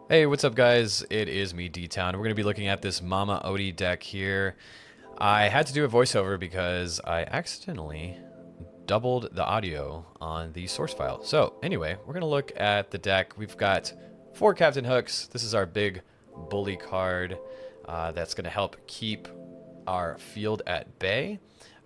Hey, what's up guys? It is me, D-Town. We're going to be looking at this Mama Odie deck here. I had to do a voiceover because I accidentally doubled the audio on the source file. So anyway, we're going to look at the deck. We've got 4 Captain Hooks. This is our big bully card that's going to help keep our field at bay.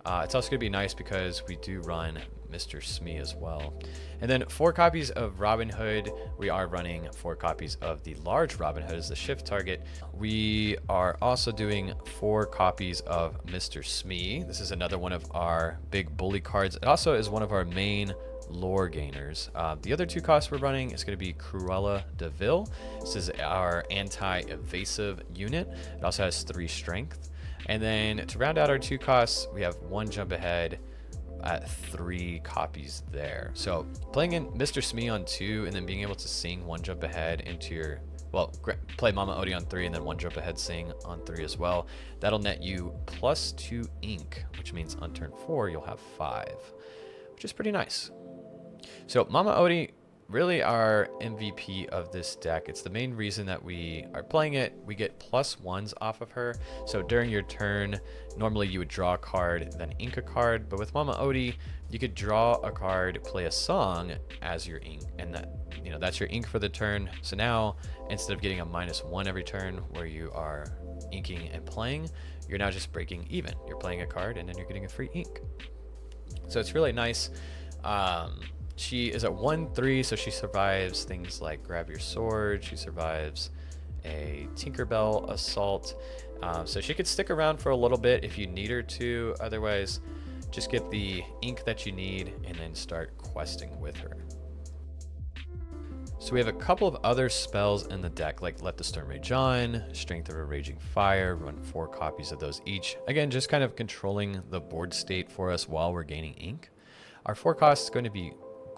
It's also going to be nice because we do run Mr. Smee as well. And then 4 copies of Robin Hood. We are running 4 copies of the large Robin Hood as the shift target. We are also doing 4 copies of Mr. Smee. This is another one of our big bully cards. It also is one of our main lore gainers. The other 2 costs we're running is going to be Cruella de Vil. This is our anti-evasive unit. It also has 3 strength. And then to round out our 2 costs, we have 1 jump ahead at 3 copies there. So playing in Mr. Smee on 2 and then being able to sing 1 jump ahead into your, well, play Mama Odie on 3 and then 1 jump ahead sing on 3 as well. That'll net you +2 ink, which means on turn 4 you'll have 5, which is pretty nice. So Mama Odie, really our MVP of this deck. It's the main reason that we are playing it. We get +1s off of her. So during your turn, normally you would draw a card, then ink a card. But with Mama Odie, you could draw a card, play a song as your ink, and that's your ink for the turn. So now, instead of getting a -1 every turn where you are inking and playing, you're now just breaking even. You're playing a card and then you're getting a free ink. So it's really nice. She is at 1/3, so she survives things like grab your sword. She survives a Tinkerbell assault. So she could stick around for a little bit if you need her to. Otherwise, just get the ink that you need and then start questing with her. So we have a couple of other spells in the deck, like Let the Storm Rage On, Strength of a Raging Fire, run 4 copies of those each. Again, just kind of controlling the board state for us while we're gaining ink. Our 4 cost is going to be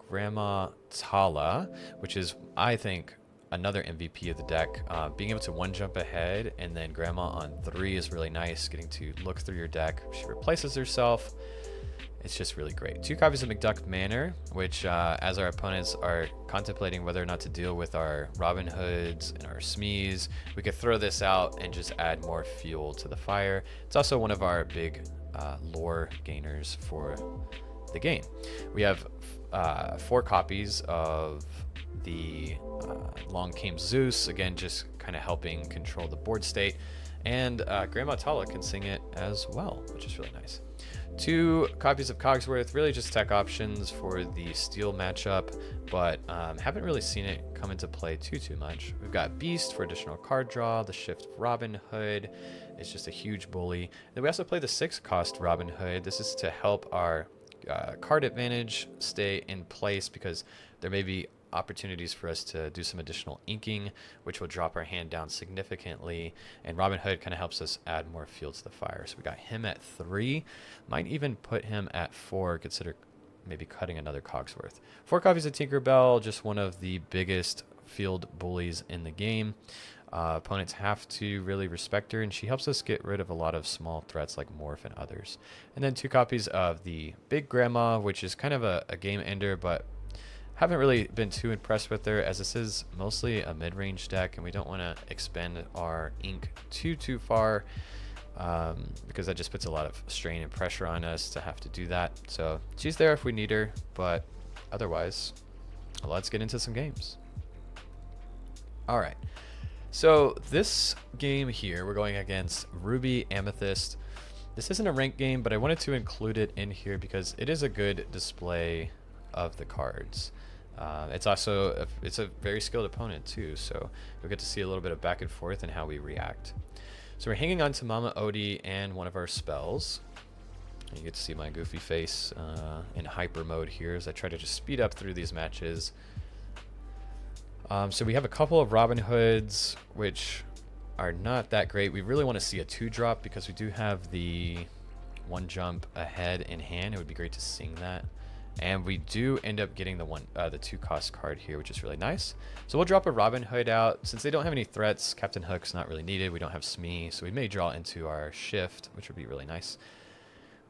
Grandma Tala, which is, I think, another MVP of the deck. Being able to 1 jump ahead and then Grandma on 3 is really nice. Getting to look through your deck. She replaces herself. It's just really great. 2 copies of McDuck Manor, which as our opponents are contemplating whether or not to deal with our Robin Hoods and our Smees, we could throw this out and just add more fuel to the fire. It's also one of our big lore gainers for the game. We have 4 copies of the Long Came Zeus, again just kind of helping control the board state, and Grandma Tala can sing it as well, which is really nice. 2 copies of Cogsworth, really just tech options for the steel matchup, but haven't really seen it come into play too much. We've got Beast for additional card draw, the Shift Robin Hood is just a huge bully. Then we also play the 6 cost Robin Hood. This is to help our card advantage stay in place because there may be opportunities for us to do some additional inking, which will drop our hand down significantly, and Robin Hood kind of helps us add more fuel to the fire. So we got him at 3, might even put him at 4, consider maybe cutting another Cogsworth. 4 copies of Tinkerbell, just one of the biggest field bullies in the game. Opponents have to really respect her, and she helps us get rid of a lot of small threats like Morph and others. And then 2 copies of the Big Grandma, which is kind of a game ender, but haven't really been too impressed with her, as this is mostly a mid-range deck, and we don't want to expend our ink too far, because that just puts a lot of strain and pressure on us to have to do that. So she's there if we need her, but otherwise, let's get into some games. All right. So this game here, we're going against Ruby Amethyst. This isn't a ranked game, but I wanted to include it in here because it is a good display of the cards. It's also it's a very skilled opponent too, so we'll get to see a little bit of back and forth and how we react. So we're hanging on to Mama Odie and one of our spells. You get to see my goofy face in hyper mode here as I try to just speed up through these matches. So we have a couple of Robin Hoods, which are not that great. We really want to see a 2-drop because we do have the 1 jump ahead in hand. It would be great to sing that. And we do end up getting the 2 cost card here, which is really nice. So we'll drop a Robin Hood out. Since they don't have any threats, Captain Hook's not really needed. We don't have Smee, so we may draw into our Shift, which would be really nice.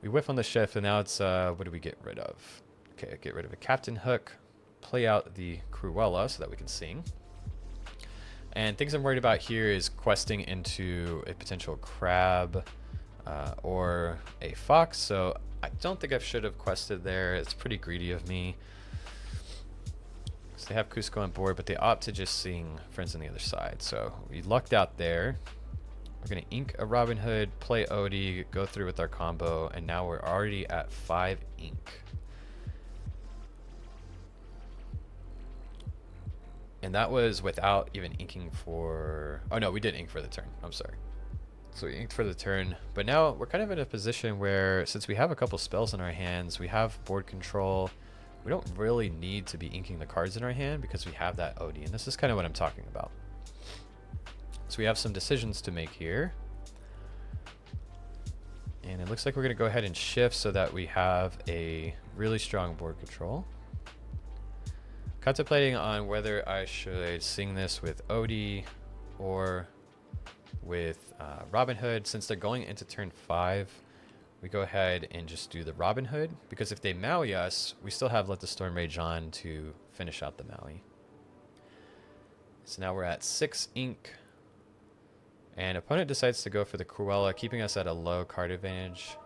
We whiff on the Shift, and now it's, what do we get rid of? Okay, get rid of a Captain Hook. Play out the Cruella so that we can sing. And things I'm worried about here is questing into a potential crab or a fox. So I don't think I should have quested there. It's pretty greedy of me. So they have Cusco on board, but they opt to just sing Friends on the Other Side. So we lucked out there. We're going to ink a Robin Hood, play Odie, go through with our combo, and now we're already at 5 ink. And that was without even inking for... Oh no, we did ink for the turn. I'm sorry. So we inked for the turn, but now we're kind of in a position where, since we have a couple spells in our hands, we have board control, we don't really need to be inking the cards in our hand because we have that Odie, and this is kind of what I'm talking about. So we have some decisions to make here. And it looks like we're going to go ahead and shift so that we have a really strong board control. Contemplating on whether I should sing this with Odie or with Robin Hood. Since they're going into turn 5, we go ahead and just do the Robin Hood, because if they Maui us, we still have Let the Storm Rage on to finish out the Maui. So now we're at 6 ink. And opponent decides to go for the Cruella, keeping us at a low card advantage.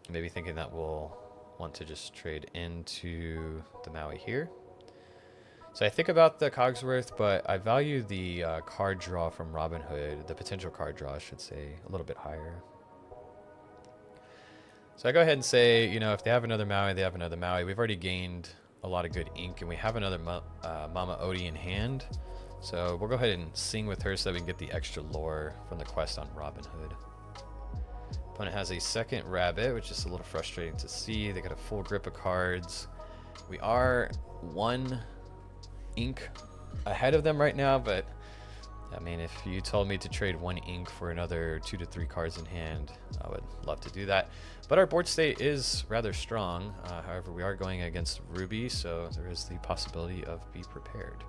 Maybe thinking that we'll want to just trade into the Maui here. So I think about the Cogsworth, but I value the card draw from Robin Hood, the potential card draw, I should say, a little bit higher. So I go ahead and say, you know, if they have another Maui, they have another Maui. We've already gained a lot of good ink, and we have another Mama Odie in hand. So we'll go ahead and sing with her so that we can get the extra lore from the quest on Robin Hood. Opponent has a second rabbit, which is a little frustrating to see. They got a full grip of cards. We are 1 ink ahead of them right now, but I mean, if you told me to trade 1 ink for another 2 to 3 cards in hand, I would love to do that. But our board state is rather strong. However, we are going against Ruby, so there is the possibility of be prepared.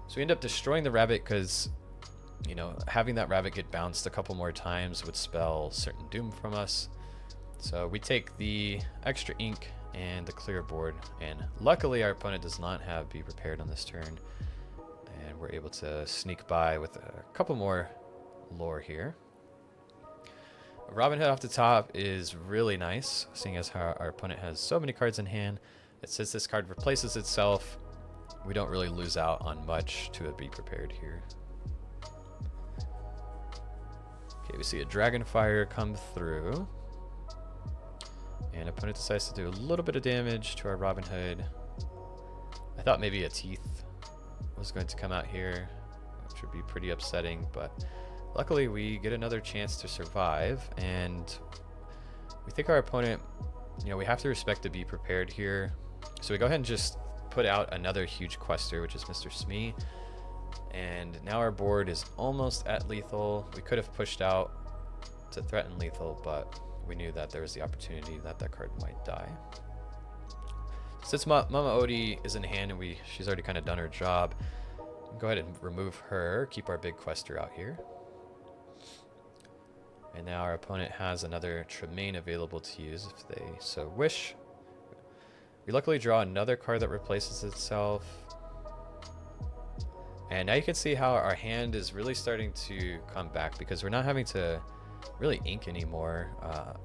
So we end up destroying the rabbit because, you know, having that rabbit get bounced a couple more times would spell certain doom from us. So we take the extra ink and the clear board, and luckily our opponent does not have be prepared on this turn, and we're able to sneak by with a couple more lore here. Robin Hood off the top is really nice, seeing as how our opponent has so many cards in hand. It says this card replaces itself. We don't really lose out on much to a be prepared here. Okay, we see a Dragonfire come through. And opponent decides to do a little bit of damage to our Robin Hood. I thought maybe a Teeth was going to come out here, which would be pretty upsetting, but luckily we get another chance to survive, and we think our opponent, you know, we have to respect to be prepared here. So we go ahead and just put out another huge quester, which is Mr. Smee. And now our board is almost at lethal. We could have pushed out to threaten lethal, but we knew that there was the opportunity that that card might die. Since Mama Odie is in hand and she's already kind of done her job, go ahead and remove her, keep our big quester out here. And now our opponent has another Tremaine available to use if they so wish. We luckily draw another card that replaces itself. And now you can see how our hand is really starting to come back because we're not having to really ink anymore.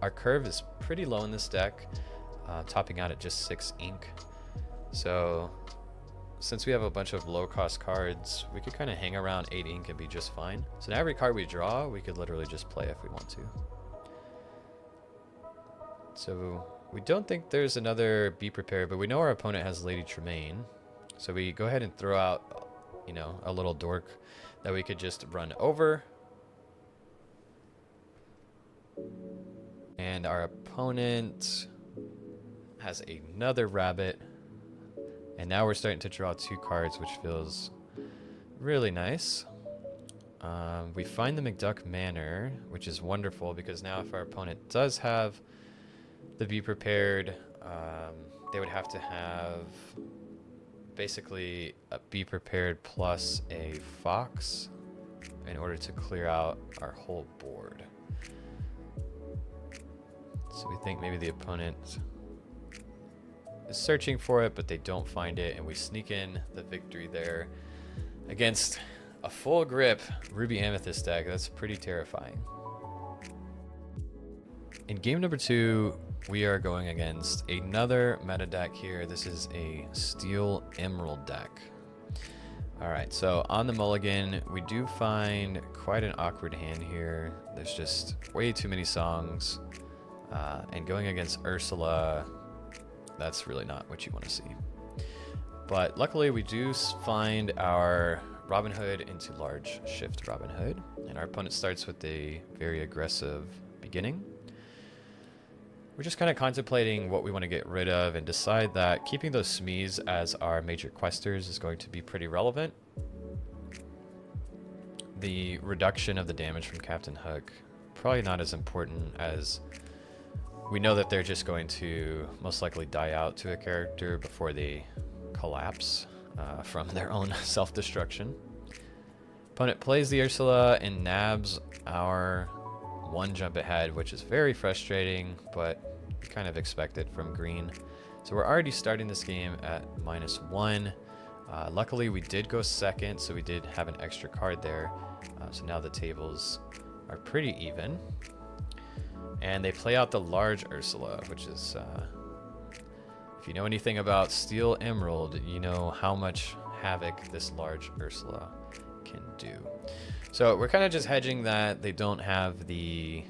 Our curve is pretty low in this deck, topping out at just 6 ink. So since we have a bunch of low cost cards, we could kind of hang around 8 ink and be just fine. So now every card we draw, we could literally just play if we want to. So we don't think there's another Be Prepared, but we know our opponent has Lady Tremaine. So we go ahead and throw out, you know, a little dork that we could just run over. And our opponent has another rabbit. And now we're starting to draw 2 cards, which feels really nice. We find the McDuck Manor, which is wonderful because now if our opponent does have the Be Prepared, they would have to have basically a Be Prepared plus a Fox in order to clear out our whole board. So we think maybe the opponent is searching for it, but they don't find it, and we sneak in the victory there against a full grip Ruby Amethyst deck. That's pretty terrifying. In game number 2, we are going against another meta deck here. This is a Steel Emerald deck. Alright, so on the mulligan, we do find quite an awkward hand here. There's just way too many songs. And going against Ursula, that's really not what you want to see. But luckily, we do find our Robin Hood into large shift Robin Hood. And our opponent starts with a very aggressive beginning. We're just kind of contemplating what we want to get rid of and decide that keeping those Smees as our major questers is going to be pretty relevant. The reduction of the damage from Captain Hook, probably not as important, as we know that they're just going to most likely die out to a character before they collapse from their own self-destruction. Opponent plays the Ursula and nabs our one jump ahead, which is very frustrating, but you kind of expect it from green. So we're already starting this game at -1. Luckily, we did go second, so we did have an extra card there. So now the tables are pretty even. And they play out the large Ursula, which is, if you know anything about Steel Emerald, you know how much havoc this large Ursula can do. So we're kind of just hedging that they don't have the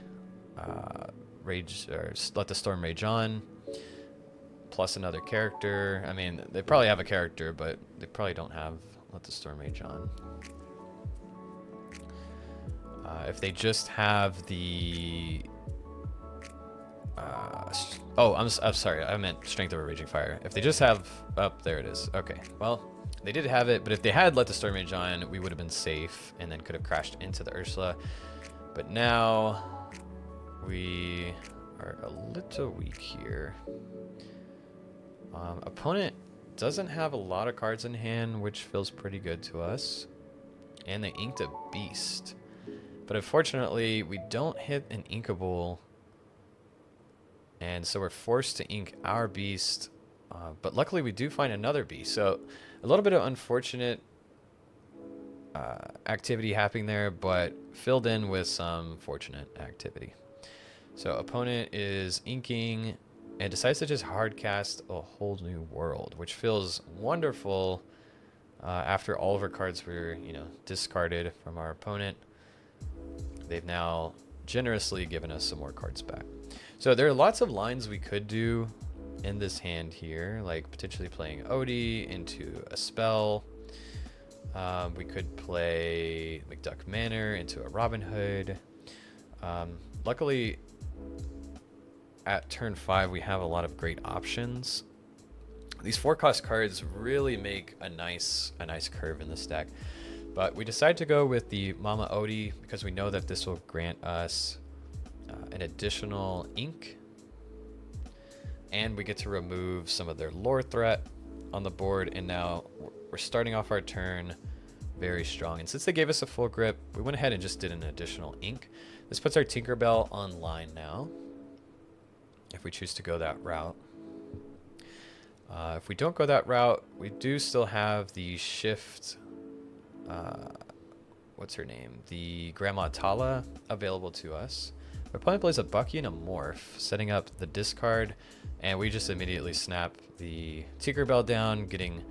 rage, or let the storm rage on, plus another character. I mean, they probably have a character, but they probably don't have let the storm rage on. If they just have the I'm sorry, I meant Strength of a Raging Fire. If they just have, there it is. Okay, well, they did have it, but if they had let the storm rage on, we would have been safe and then could have crashed into the Ursula. But now we are a little weak here. Opponent doesn't have a lot of cards in hand, which feels pretty good to us. And they inked a beast. But unfortunately, we don't hit an inkable. And so we're forced to ink our beast. But luckily, we do find another beast. So a little bit of unfortunate activity happening there, but filled in with some fortunate activity. So opponent is inking and decides to just hard cast a whole new world, which feels wonderful after all of our cards were, discarded from our opponent. They've now generously given us some more cards back. So there are lots of lines we could do in this hand here, like potentially playing Odie into a spell. We could play McDuck Manor into a Robin Hood. Luckily, at turn 5, we have a lot of great options. These 4-cost cards really make a nice curve in this deck. But we decided to go with the Mama Odie because we know that this will grant us an additional ink. And we get to remove some of their lore threat on the board. And now we're starting off our turn very strong. And since they gave us a full grip, we went ahead and just did an additional ink. This puts our Tinkerbell online now, if we choose to go that route. If we don't go that route, we do still have the shift, what's her name? The Grandma Tala available to us. Our opponent plays a Bucky and a Morph, setting up the discard, and we just immediately snap the Tinkerbell down, getting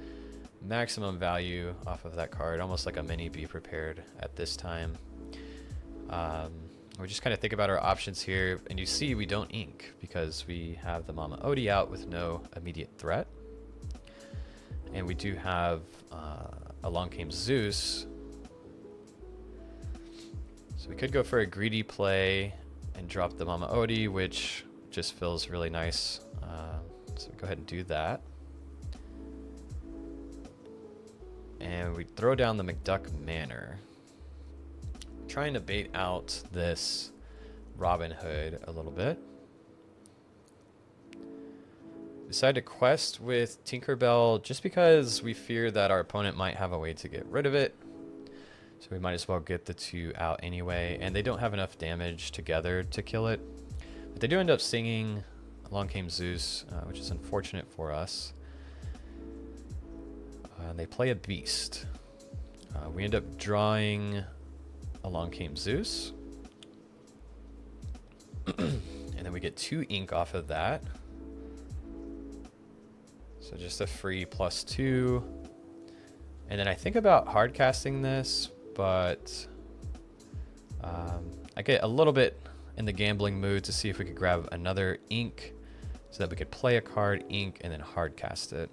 maximum value off of that card, almost like a mini Be Prepared at this time. We just kind of think about our options here, and you see we don't ink because we have the Mama Odie out with no immediate threat. And we do have Along Came Zeus. So we could go for a greedy play and drop the Mama Odie, which just feels really nice. So go ahead and do that. And we throw down the McDuck Manor, trying to bait out this Robin Hood a little bit. Decide to quest with Tinkerbell just because we fear that our opponent might have a way to get rid of it. So we might as well get the two out anyway. And they don't have enough damage together to kill it. But they do end up singing Along came Zeus, which is unfortunate for us. They play a beast. We end up drawing Along came Zeus. And then we get 2 ink off of that. So just a free +2. And then I think about hard casting this, but I get a little bit in the gambling mood to see if we could grab another ink so that we could play a card, ink, and then hard cast it.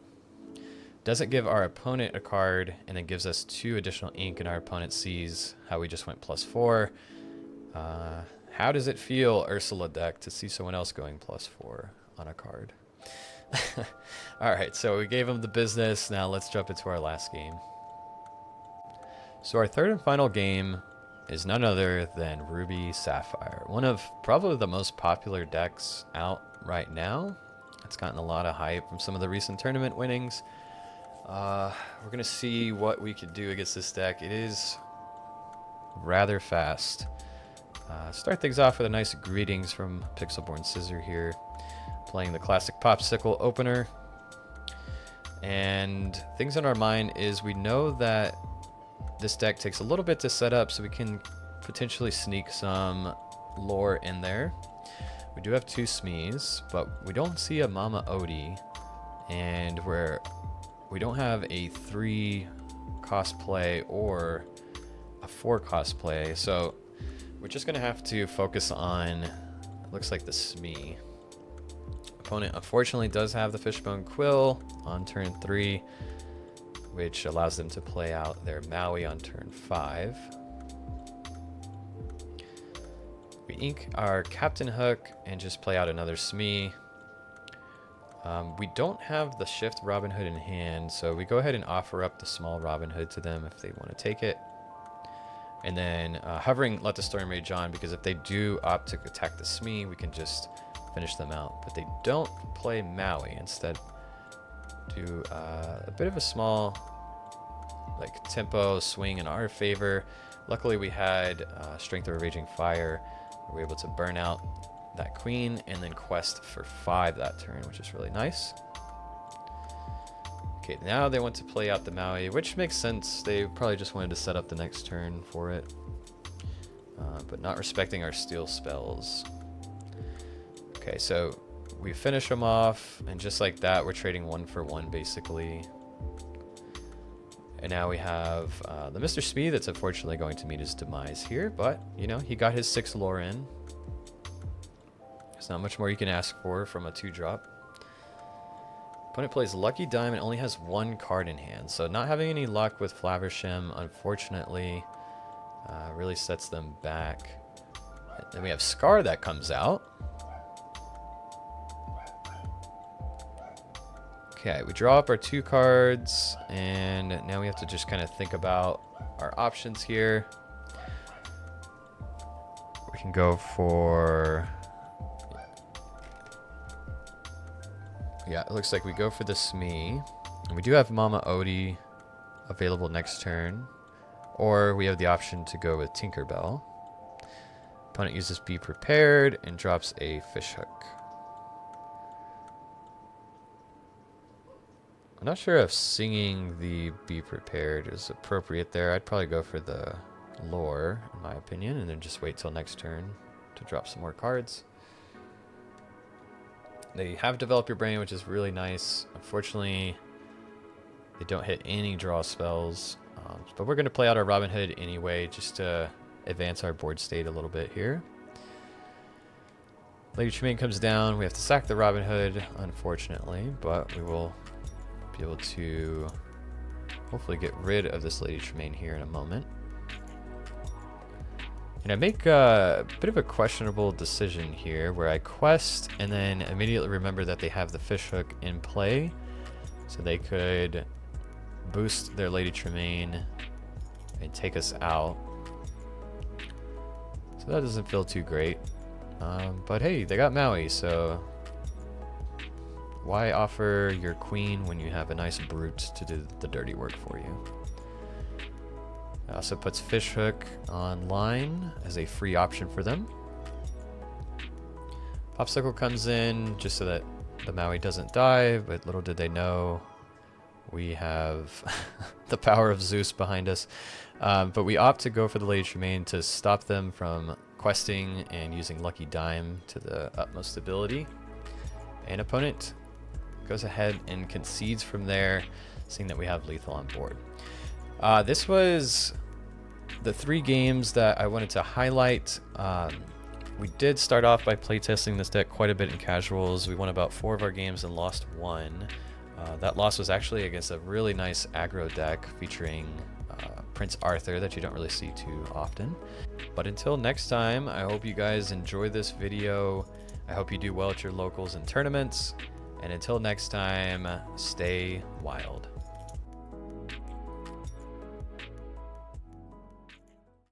Doesn't give our opponent a card, and then gives us 2 additional ink, and our opponent sees how we just went +4. How does it feel, Ursula deck, to see someone else going +4 on a card? All right, so we gave him the business. Now let's jump into our last game. So our third and final game is none other than Ruby Sapphire, one of probably the most popular decks out right now. It's gotten a lot of hype from some of the recent tournament winnings. We're going to see what we could do against this deck. It is rather fast. Start things off with a nice greetings from Pixelborn Scissor here. Playing the classic Popsicle opener. And things on our mind is we know that this deck takes a little bit to set up, so we can potentially sneak some lore in there. We do have 2 Smees, but we don't see a Mama Odie, and we don't have a 3 cost play or a 4 cost play, so we're just gonna have to focus on, it looks like the Smee. Opponent unfortunately does have the Fishbone Quill on turn 3, which allows them to play out their Maui on turn 5. We ink our Captain Hook and just play out another Smee. We don't have the Shift Robin Hood in hand, so we go ahead and offer up the small Robin Hood to them if they want to take it. And then hovering Let the Storm Rage on, because if they do opt to attack the Smee, we can just finish them out. But they don't play Maui, instead do a bit of a small like tempo swing in our favor. Luckily we had Strength of a Raging Fire. We were able to burn out that queen and then quest for 5 that turn, which is really nice. Okay, now they want to play out the Maui, which makes sense. They probably just wanted to set up the next turn for it, but not respecting our steal spells. Okay, so we finish them off, and just like that, we're trading 1 for 1 basically. And now we have the Mr. Smee that's unfortunately going to meet his demise here, but you know, he got his 6 lore in. There's not much more you can ask for from a 2-drop. Opponent plays Lucky Diamond, only has 1 card in hand, so not having any luck with Flavershem, unfortunately, really sets them back. And then we have Scar that comes out. Okay, we draw up our 2 cards, and now we have to just kind of think about our options here. We can go for... yeah, it looks like we go for the Smee. And we do have Mama Odie available next turn. Or we have the option to go with Tinkerbell. Opponent uses Be Prepared and drops a Fishhook. I'm not sure if singing the Be Prepared is appropriate there. I'd probably go for the lore, in my opinion, and then just wait till next turn to drop some more cards. They have Develop Your Brain, which is really nice. Unfortunately, they don't hit any draw spells. But we're going to play out our Robin Hood anyway, just to advance our board state a little bit here. Lady Tremaine comes down. We have to sack the Robin Hood, unfortunately, but we will be able to hopefully get rid of this Lady Tremaine here in a moment. And I make a bit of a questionable decision here where I quest and then immediately remember that they have the Fishhook in play, so they could boost their Lady Tremaine and take us out. So that doesn't feel too great. But hey, they got Maui, so why offer your queen when you have a nice brute to do the dirty work for you? It also puts Fishhook online as a free option for them. Popsicle comes in just so that the Maui doesn't die, but little did they know we have the power of Zeus behind us. But we opt to go for the Lady Tremaine to stop them from questing and using Lucky Dime to the utmost ability. And opponent goes ahead and concedes from there, seeing that we have lethal on board. This was the 3 games that I wanted to highlight. We did start off by playtesting this deck quite a bit in casuals. We won about 4 of our games and lost 1. That loss was actually against a really nice aggro deck featuring Prince Arthur that you don't really see too often. But until next time, I hope you guys enjoy this video. I hope you do well at your locals and tournaments. And until next time, stay wild.